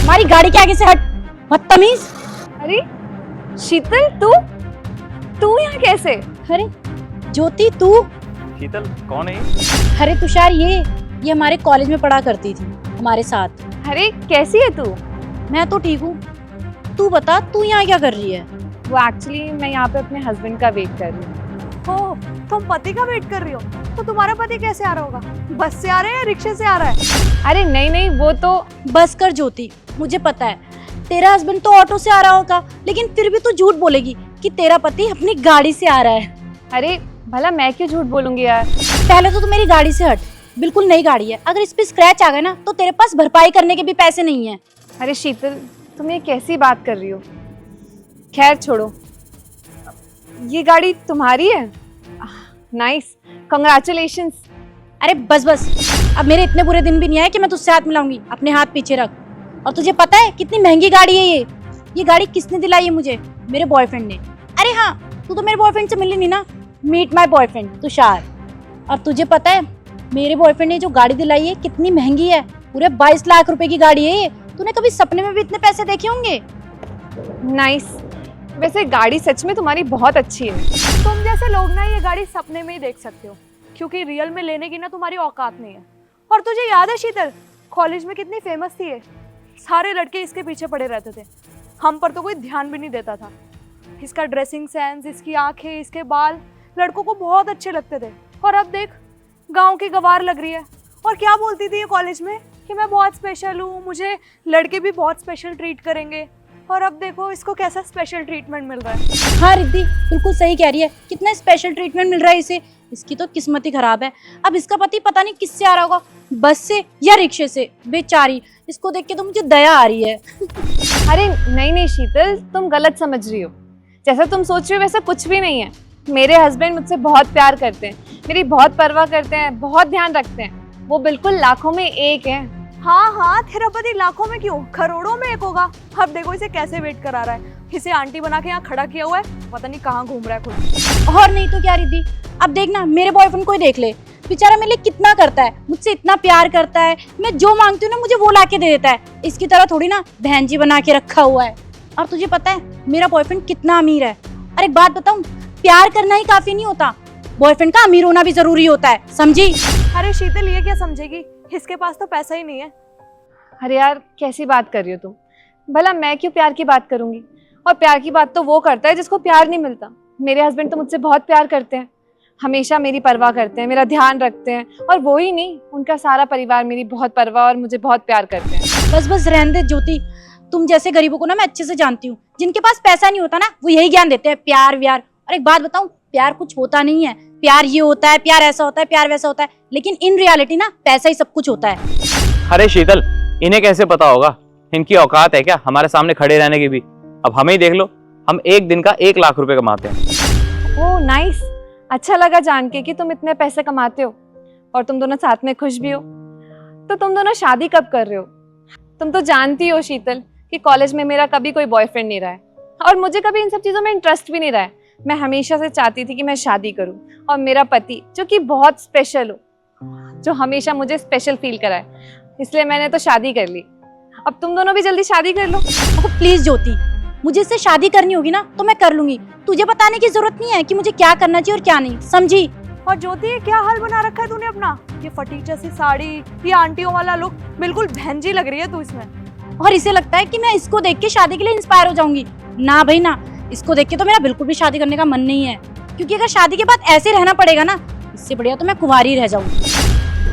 हमारी गाड़ी के आगे से हट, बदतमीज। अरे शीतल, तू तू यहाँ कैसे? अरे ज्योति तू? शीतल कौन है ये? अरे तुषार, ये हमारे कॉलेज में पढ़ा करती थी हमारे साथ। अरे कैसी है तू? मैं तो ठीक हूँ, तू बता तू यहाँ क्या कर रही है? वो एक्चुअली मैं यहाँ पे अपने हस्बैंड का वेट कर रही हूँ। ओ, तुम पति का वेट कर रही हो? तो तुम्हारा पति कैसे आ रहा होगा? बस से आ रहा है या रिक्शे से आ रहा है? अरे नहीं नहीं, वो तो बस कर ज्योति, मुझे पता है तेरा हस्बैंड तो ऑटो से आ रहा होगा, लेकिन फिर भी तू झूठ बोलेगी कि तेरा पति अपनी गाड़ी से आ रहा है। अरे भला मैं क्यों झूठ बोलूंगी यार? पहले तो तू मेरी गाड़ी से हट, बिल्कुल नई गाड़ी है, अगर इस पे स्क्रैच आ गए ना तो तेरे पास भरपाई करने के भी पैसे नहीं है। अरे शीतल, तुम ये कैसी बात कर रही हो? खैर छोड़ो, ये गाड़ी तुम्हारी है? Nice, congratulations. अरे बस बस, अब मेरे इतने बुरे दिन भी नहीं आए कि मैं तुझसे हाथ मिलाऊंगी, अपने हाथ पीछे रख। और तुझे पता है कितनी महंगी गाड़ी है ये गाड़ी किसने दिलाई है मुझे? मेरे बॉयफ्रेंड ने। अरे हाँ, तू तो मेरे बॉयफ्रेंड से मिली नहीं ना, मीट माय बॉयफ्रेंड तुषार। और तुझे पता है मेरे बॉयफ्रेंड ने जो गाड़ी दिलाई है कितनी महंगी है, पूरे 22 लाख रुपए की गाड़ी है ये। तूने कभी सपने में भी इतने पैसे देखे होंगे? नाइस, वैसे गाड़ी सच में तुम्हारी बहुत अच्छी है। तुम जैसे लोग ना ये गाड़ी सपने में ही देख सकते हो, क्योंकि रियल में लेने की ना तुम्हारी औकात नहीं है। और तुझे याद है शीतल, कॉलेज में कितनी फेमस थी ये, सारे लड़के इसके पीछे पड़े रहते थे, हम पर तो कोई ध्यान भी नहीं देता था। इसका ड्रेसिंग सेंस, इसकी आंखें, इसके बाल लड़कों को बहुत अच्छे लगते थे। और अब देख, गांव की गवार लग रही है। और क्या बोलती थी ये कॉलेज में कि मैं बहुत स्पेशल हूँ, मुझे लड़के भी बहुत स्पेशल ट्रीट करेंगे। और अब देखो इसको कैसा स्पेशल ट्रीटमेंट मिल रहा है। हाँ रिद्धि बिल्कुल सही कह रही है, कितना स्पेशल ट्रीटमेंट मिल रहा है इसे। इसकी तो किस्मत ही खराब है। अब इसका पति पता नहीं किससे आ रहा होगा, बस से या रिक्शे से। बेचारी, इसको देख के तो मुझे दया आ रही है। अरे नहीं नहीं शीतल, तुम गलत समझ रही हो। जैसा तुम सोच रही हो वैसा कुछ भी नहीं है। मेरे हस्बैंड मुझसे बहुत प्यार करते हैं, मेरी बहुत परवाह करते हैं, बहुत ध्यान रखते हैं। वो बिल्कुल लाखों में एक है। हाँ हाँ, तेरा पति लाखों में क्यों, करोड़ों में एक होगा। अब देखो इसे कैसे वेट करा रहा है, इसे आंटी बना के यहाँ खड़ा किया हुआ है, पता नहीं कहाँ घूम रहा है खुद। और नहीं तो क्या रिद्धि, अब देखना मेरे बॉयफ्रेंड को ही देख ले, बेचारा मेरे लिए कितना करता है, मुझसे इतना प्यार करता है। मैं जो मांगती हूँ ना मुझे वो ला के दे देता है। इसकी तरह थोड़ी ना बहन जी बना के रखा हुआ है। और तुझे पता है मेरा बॉयफ्रेंड कितना अमीर है। और एक बात बताऊं, प्यार करना ही काफी नहीं होता, बॉयफ्रेंड का अमीर होना भी जरूरी होता है, समझी? अरे शीतल, ये क्या समझेगी, इसके पास तो पैसा ही नहीं है। अरे यार कैसी बात कर रही हो तुम? भला मैं क्यों प्यार की बात करूंगी? और प्यार की बात तो वो करता है जिसको प्यार नहीं मिलता। मेरे हस्बैंड तो मुझसे बहुत प्यार करते हैं, हमेशा मेरी परवाह करते हैं, मेरा ध्यान रखते हैं। और वो ही नहीं, उनका सारा परिवार मेरी बहुत परवाह और मुझे बहुत प्यार करते हैं। बस बस रहने दे ज्योति, तुम जैसे गरीबों को ना मैं अच्छे से जानती हूँ। जिनके पास पैसा नहीं होता ना वो यही ज्ञान देते हैं, प्यार व्यार। और एक बात बताऊं, प्यार कुछ होता नहीं है। प्यार ये होता है, प्यार ऐसा होता है, प्यार वैसा होता है, लेकिन इन रियलिटी ना पैसा ही सब कुछ होता है। अरे शीतल, इन्हें कैसे पता होगा? इनकी औकात है क्या हमारे सामने खड़े रहने की भी? अब हमें ही देख लो, हम एक दिन का 1 लाख रुपए कमाते हैं। ओह नाइस, अच्छा लगा जान के कि तुम इतने पैसे कमाते हो और तुम दोनों साथ में खुश भी हो। तो तुम दोनों शादी कब कर रहे हो? तुम तो जानती हो शीतल कि कॉलेज में मेरा कभी कोई बॉयफ्रेंड नहीं रहा है और मुझे कभी इन सब चीज़ों में इंटरेस्ट भी नहीं रहा है। मैं हमेशा से चाहती थी कि मैं शादी करूं और मेरा पति जो कि बहुत स्पेशल हो, जो हमेशा मुझे स्पेशल फील कराए, इसलिए मैंने तो शादी कर ली। अब तुम दोनों भी जल्दी शादी कर लो। प्लीज ज्योति, मुझे इससे शादी करनी होगी ना तो मैं कर लूंगी, तुझे बताने की जरूरत नहीं है कि मुझे क्या करना चाहिए और क्या नहीं, समझी? और ज्योति, ये क्या हाल बना रखा है तूने अपना, ये फटीचर सी साड़ी, ये आंटियों वाला लुक, बिल्कुल बहन जी लग रही है तू इसमें। और इसे लगता है कि मैं इसको देख के शादी के लिए इंस्पायर हो जाऊंगी। ना भाई ना, इसको देख के तो मेरा बिल्कुल भी शादी करने का मन नहीं है, क्योंकि अगर शादी के बाद ऐसे रहना पड़ेगा ना, इससे बढ़िया तो मैं कुंवारी रह जाऊंगी।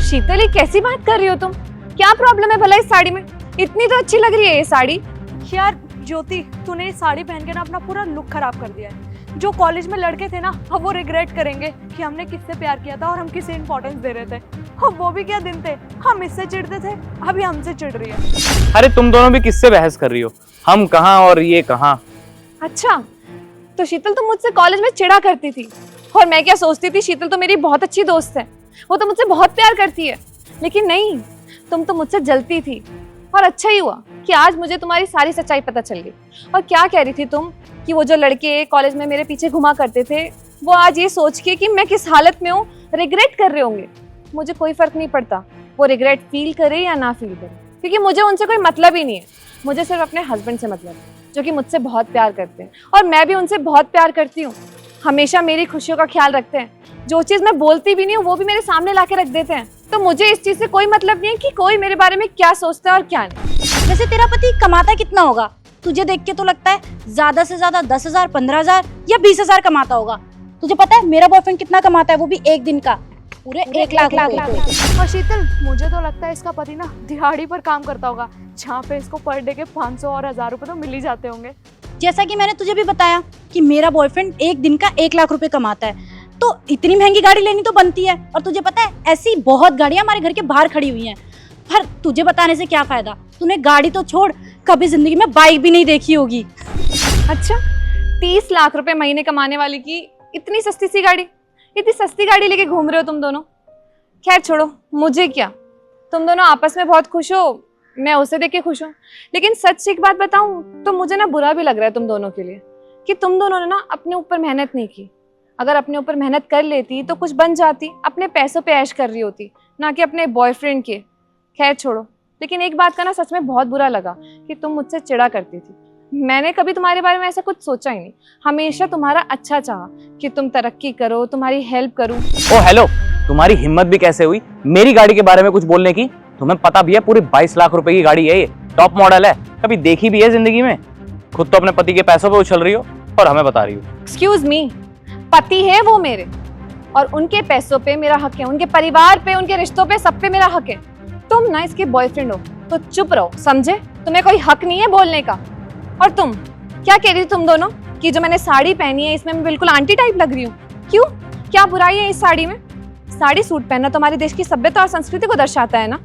शीतल, ये कैसी बात कर रही हो तुम? क्या प्रॉब्लम है भला इस साड़ी में? इतनी तो अच्छी लग रही है ये साड़ी। यार ज्योति, तूने ये साड़ी पहन के ना अपना पूरा लुक खराब कर दिया है। जो कॉलेज में लड़के थे ना, अब वो रिग्रेट करेंगे कि हमने किससे प्यार किया था और हम किसे इंपॉर्टेंस दे रहे थे। और वो भी क्या दिन थे, हम इससे चिढ़ते थे, अभी हमसे चिढ़ रही है। अरे तुम दोनों भी किससे बहस कर रही हो? हम कहाँ और ये कहाँ? अच्छा, तो शीतल तुम मुझसे कॉलेज में चिढ़ा करती थी और मैं क्या सोचती थी, शीतल तो मेरी बहुत अच्छी दोस्त है, वो तो मुझसे बहुत प्यार करती है। लेकिन नहीं, तुम तो मुझसे जलती थी। और अच्छा ही हुआ कि आज मुझे तुम्हारी सारी सच्चाई पता चल गई। और क्या कह रही थी तुम कि वो जो लड़के कॉलेज में मेरे पीछे घुमा करते थे, वो आज ये सोच के कि मैं किस हालत में हूँ रिग्रेट कर रहे होंगे। मुझे कोई फर्क नहीं पड़ता वो रिग्रेट फील करे या ना फील करे, क्योंकि मुझे उनसे कोई मतलब ही नहीं है। मुझे सिर्फ अपने हस्बैंड से मतलब है, जो कि मुझसे बहुत प्यार करते हैं और मैं भी उनसे बहुत प्यार करती हूँ। हमेशा मेरी खुशियों का ख्याल रखते हैं, जो चीज़ मैं बोलती भी नहीं हूँ वो भी मेरे सामने ला के रख देते हैं। तो मुझे इस चीज़ से कोई मतलब नहीं है कि कोई मेरे बारे में क्या सोचता है और क्या नहीं। वैसे तेरा पति कमाता कितना होगा? तुझे देख के तो लगता है ज्यादा से ज्यादा 10,000, 15,000 या 20,000 कमाता होगा। तुझे पता है मेरा बॉयफ्रेंड कितना कमाता है? वो भी एक दिन का पूरे 1 लाख रुपए। और शीतल, मुझे तो लगता है इसका पति ना दिहाड़ी पर काम करता होगा, जहाँ पे इसको पर डे के 500 और 1000 रुपए तो मिल ही जाते होंगे। जैसा कि मैंने तुझे भी बताया कि मेरा बॉयफ्रेंड एक दिन का 1 लाख रुपए कमाता है, तो इतनी महंगी गाड़ी लेनी तो बनती है। और तुझे पता है ऐसी बहुत गाड़ियां हमारे घर के बाहर खड़ी हुई हैं, पर तुझे बताने से क्या फायदा? तूने गाड़ी तो छोड़, कभी जिंदगी में बाइक भी नहीं देखी होगी। अच्छा, 30 लाख रुपए महीने कमाने वाली की इतनी सस्ती सी गाड़ी, इतनी सस्ती गाड़ी लेके घूम रहे हो तुम दोनों। खैर छोड़ो, मुझे क्या, तुम दोनों आपस में बहुत खुश हो, मैं उसे देख के खुश हूँ। लेकिन सच एक बात बताऊं तो मुझे ना बुरा भी लग रहा है तुम दोनों के लिए, कि तुम दोनों ने ना अपने ऊपर मेहनत नहीं की। अगर अपने ऊपर मेहनत कर लेती तो कुछ बन जाती, अपने पैसों पे ऐश कर रही होती, ना कि अपने बॉयफ्रेंड के। खैर छोड़ो, लेकिन एक बात का ना सच में बहुत बुरा लगा कि तुम मुझसे चिढ़ा करती थी। मैंने कभी तुम्हारे बारे में ऐसा कुछ सोचा ही नहीं, हमेशा तुम्हारा अच्छा चाहा कि तुम तरक्की करो, तुम्हारी हेल्प करूं। ओ हेलो, तुम्हारी हिम्मत भी कैसे हुई मेरी गाड़ी के बारे में कुछ बोलने की? तुम्हें पता भी है पूरी 22 लाख रुपए की गाड़ी है ये, टॉप मॉडल है, कभी देखी भी है जिंदगी में? खुद तो अपने पति के पैसों पे उछल रही हो और हमें बता रही हो। एक्सक्यूज मी, पति है वो मेरे, और उनके पैसों पे मेरा हक है, उनके परिवार पे, उनके रिश्तों पे, सब पे मेरा हक है। तुम ना इसके बॉयफ्रेंड हो तो चुप रहो, समझे? तुम्हें कोई हक नहीं है बोलने का। और तुम क्या कह रही थी तुम दोनों कि जो मैंने साड़ी पहनी है इसमें मैं बिल्कुल आंटी टाइप लग रही हूँ? क्यों, क्या बुराई है इस साड़ी में? साड़ी सूट पहनना तो हमारे देश की सभ्यता और संस्कृति को दर्शाता है ना।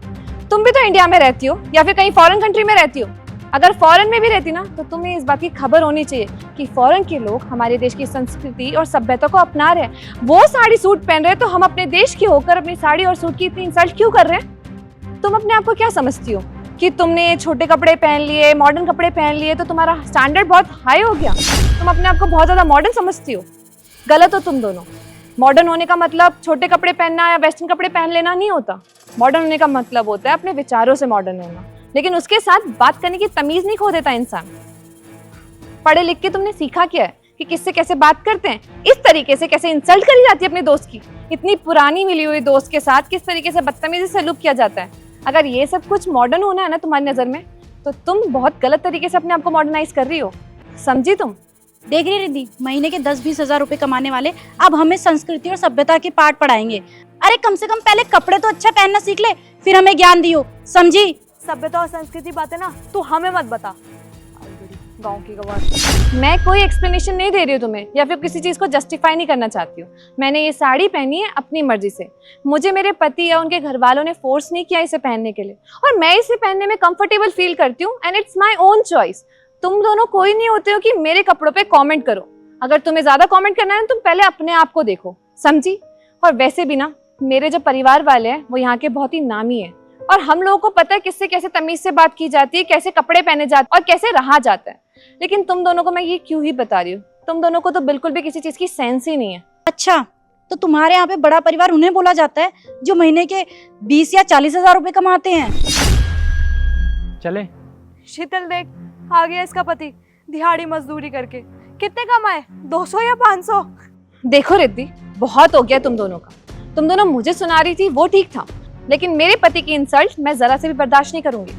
तुम भी तो इंडिया में रहती हो या फिर कहीं फॉरेन कंट्री में रहती हो। अगर फॉरेन में भी रहती ना तो तुम्हें इस बात की खबर होनी चाहिए कि फॉरेन के लोग हमारे देश की संस्कृति और सभ्यता को अपना रहे हैं। वो साड़ी सूट पहन रहे हैं तो हम अपने देश के होकर अपनी साड़ी और सूट की इतनी इंसल्ट क्यों कर रहे हैं? तुम अपने आप को क्या समझती हो कि तुमने छोटे कपड़े पहन लिए, मॉडर्न कपड़े पहन लिए तो तुम्हारा स्टैंडर्ड बहुत हाई हो गया? तुम अपने आप को बहुत ज्यादा मॉडर्न समझती हो। गलत हो तुम दोनों। मॉडर्न होने का मतलब छोटे कपड़े पहनना या वेस्टर्न कपड़े पहन लेना नहीं होता। मॉडर्न होने का मतलब होता है अपने विचारों से मॉडर्न होना, लेकिन उसके साथ बात करने की तमीज नहीं खो देता इंसान। पढ़े लिख के तुमने सीखा क्या है कि किससे कैसे बात करते हैं, इस तरीके से कैसे इंसल्ट करी जाती है अपने दोस्त की, इतनी पुरानी मिली हुई दोस्त के साथ किस तरीके से बदतमीजी से सलूक किया जाता है। अगर ये सब कुछ मॉडर्न होना है ना तुम्हारी नजर में, तो तुम बहुत गलत तरीके से अपने आप को मॉडर्नाइज कर रही हो, समझी तुम? देख रही रिद्धि, महीने के 10-20 हजार रुपए कमाने वाले अब हमें संस्कृति और सभ्यता के पाठ पढ़ाएंगे। अरे कम से कम पहले कपड़े तो अच्छा पहनना सीख ले, फिर हमें ज्ञान दियो, समझी? सभ्यता और संस्कृति बातें ना तू हमें मत बता, गाँव की गवार। मैं कोई एक्सप्लेनेशन नहीं दे रही हूँ तुम्हें या फिर किसी चीज़ को जस्टिफाई नहीं करना चाहती हूँ। मैंने ये साड़ी पहनी है अपनी मर्जी से, मुझे मेरे पति या उनके घर वालों ने फोर्स नहीं किया इसे पहनने के लिए, और मैं इसे पहनने में कंफर्टेबल फील करती हूँ and it's my own choice. तुम दोनों कोई नहीं होते हो कि मेरे कपड़ों पे कमेंट करो। अगर तुम्हें ज्यादा कमेंट करना है तुम पहले अपने आप को देखो, समझी? और वैसे भी ना मेरे जो परिवार वाले हैं वो यहाँ के बहुत ही नामी है, और हम लोगों को पता है किससे कैसे तमीज से बात की जाती है, कैसे कपड़े पहने जाते और कैसे रहा जाता है। लेकिन तुम दोनों को मैं ये क्यों ही बता रही हूँ, तुम दोनों को तो बिल्कुल भी किसी चीज की सेंस ही नहीं है। अच्छा, तो तुम्हारे यहाँ पे बड़ा परिवार उन्हें बोला जाता है जो महीने के 20 या 40 हजार रुपए कमाते हैं। चले शीतल देख, आ गया इसका पति दिहाड़ी मजदूरी करके। कितने कमाए, 200 या 500? देखो रिद्धि, बहुत हो गया तुम दोनों का। तुम दोनों मुझे सुना रही थी वो ठीक था, लेकिन मेरे पति की इंसल्ट मैं जरा से भी बर्दाश्त नहीं करूंगी।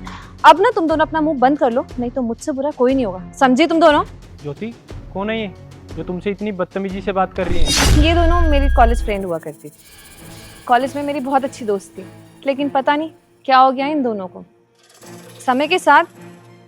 अब ना तुम दोनों अपना मुंह बंद कर लो, नहीं तो मुझसे बुरा कोई नहीं होगा, समझे तुम दोनों? ज्योति, कौन है ये जो तुमसे इतनी बदतमीजी से बात कर रही है? ये दोनों मेरी कॉलेज फ्रेंड हुआ करती थी। कॉलेज में मेरी बहुत अच्छी दोस्त थी, लेकिन पता नहीं क्या हो गया इन दोनों को। समय के साथ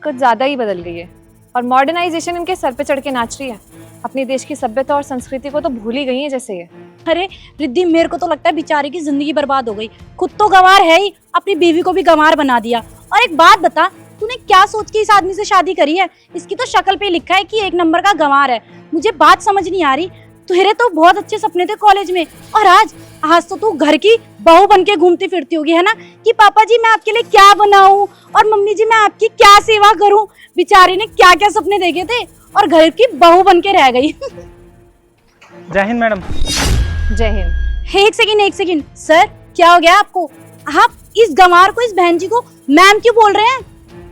कुछ ज़्यादा ही बदल गई है और मॉडर्नाइजेशन इनके सर पे चढ़ के नाच रही है। अपने देश की सभ्यता और संस्कृति को तो भूल ही गई है जैसे ये। अरे रिद्धि, मेरे को तो लगता है बेचारी की जिंदगी बर्बाद हो गई। खुद तो गंवार है ही, अपनी बीवी को भी गंवार बना दिया। और एक बात बता, तूने क्या सोच के इस आदमी से शादी करी है? इसकी तो शक्ल पे लिखा है कि 1 नंबर का गंवार है। मुझे बात समझ नहीं आ रही। तुहरे तो बहुत अच्छे सपने थे कॉलेज में, और आज तो तू घर की बहू बन के घूमती फिरती होगी, है ना? कि पापा जी मैं आपके लिए क्या बनाऊं और मम्मी जी मैं आपकी क्या सेवा करूं। बेचारी ने क्या क्या सपने देखे थे और घर की बहू बन के रह गई। जय हिंद मैडम। जय हिंद। एक सेकंड सर, क्या हो गया आपको? आप इस गंवार को, इस बहन जी को मैम क्यों बोल रहे हैं?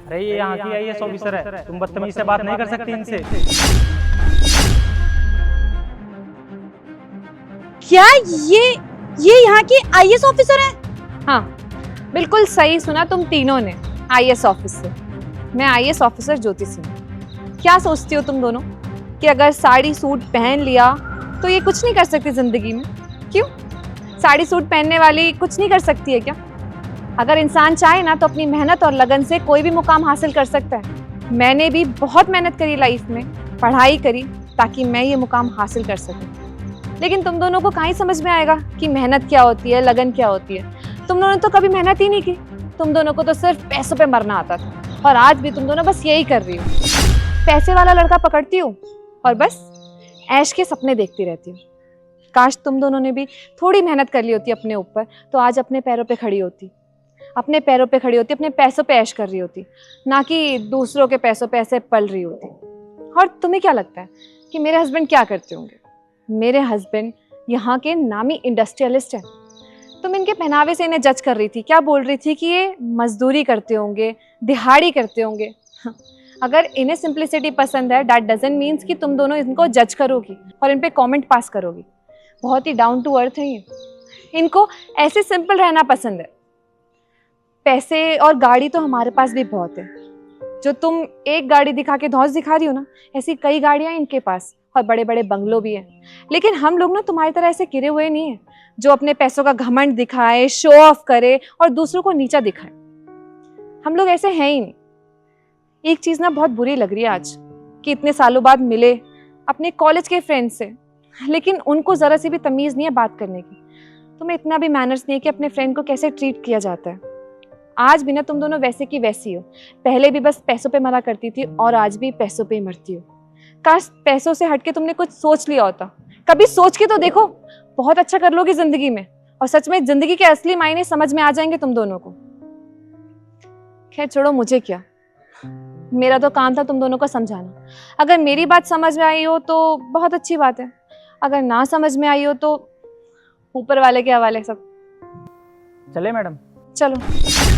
अरे ये यहाँ की आईएएस ऑफिसर है, तुम बदतमीजी से बात नहीं कर सकती इनसे। क्या ये यहाँ की आईएएस ऑफिसर है? हाँ, बिल्कुल सही सुना तुम तीनों ने, आईएएस ऑफिसर। मैं आईएएस ऑफिसर ज्योति सिंह। क्या सोचती हो तुम दोनों कि अगर साड़ी सूट पहन लिया तो ये कुछ नहीं कर सकती जिंदगी में? क्यों? साड़ी सूट पहनने वाली कुछ नहीं कर सकती है क्या? अगर इंसान चाहे ना तो अपनी मेहनत और लगन से कोई भी मुकाम हासिल कर सकता है। मैंने भी बहुत मेहनत करी लाइफ में, पढ़ाई करी ताकि मैं ये मुकाम हासिल कर सकूं। लेकिन तुम दोनों को कहीं समझ में आएगा कि मेहनत क्या होती है, लगन क्या होती है। तुम दोनों ने तो कभी मेहनत ही नहीं की। तुम दोनों को तो सिर्फ पैसों पे मरना आता था और आज भी तुम दोनों बस यही कर रही हो। पैसे वाला लड़का पकड़ती हो और बस ऐश के सपने देखती रहती हो। काश तुम दोनों ने भी थोड़ी मेहनत कर ली होती अपने ऊपर तो आज अपने पैरों पे खड़ी होती, अपने पैरों पे खड़ी होती, अपने पैसों पे ऐश कर रही होती, ना कि दूसरों के पैसों पे ऐसे पल रही होती। और तुम्हें क्या लगता है कि मेरे हस्बैंड क्या करते होंगे? मेरे हस्बैंड यहाँ के नामी इंडस्ट्रियलिस्ट हैं। तुम इनके पहनावे से इन्हें जज कर रही थी, क्या बोल रही थी कि ये मजदूरी करते होंगे, दिहाड़ी करते होंगे। अगर इन्हें सिंप्लिसिटी पसंद है, दैट डजंट मीन्स कि तुम दोनों इनको जज करोगी और इन पे कमेंट पास करोगी। बहुत ही डाउन टू अर्थ है ये। इनको ऐसे सिंपल रहना पसंद है। पैसे और गाड़ी तो हमारे पास भी बहुत है। जो तुम एक गाड़ी दिखा के धौंस दिखा रही हो ना, ऐसी कई गाड़ियां इनके पास और बड़े बड़े बंगलों भी हैं। लेकिन हम लोग ना तुम्हारी तरह ऐसे गिरे हुए नहीं है जो अपने पैसों का घमंड दिखाए, शो ऑफ करे और दूसरों को नीचा दिखाए। हम लोग ऐसे हैं ही नहीं। एक चीज ना बहुत बुरी लग रही है आज कि इतने सालों बाद मिले अपने कॉलेज के फ्रेंड से, लेकिन उनको जरा सी भी तमीज नहीं है बात करने की। तुम्हें इतना भी मैनर्स नहीं है कि अपने फ्रेंड को कैसे ट्रीट किया जाता है। आज भी ना तुम दोनों वैसे की वैसी हो। पहले भी बस पैसों पे मरा करती थी और आज भी पैसों पे ही मरती हो। काश पैसों से हटके तुमने कुछ सोच लिया होता। कभी सोच के तो देखो, बहुत अच्छा कर लोगी जिंदगी में और सच में जिंदगी के असली मायने समझ में आ जाएंगे तुम दोनों को। खैर छोड़ो, मुझे क्या, मेरा तो काम था तुम दोनों को समझाना। अगर मेरी बात समझ में आई हो तो बहुत अच्छी बात है, अगर ना समझ में आई हो तो ऊपर वाले के हवाले सब। चले मैडम? चलो।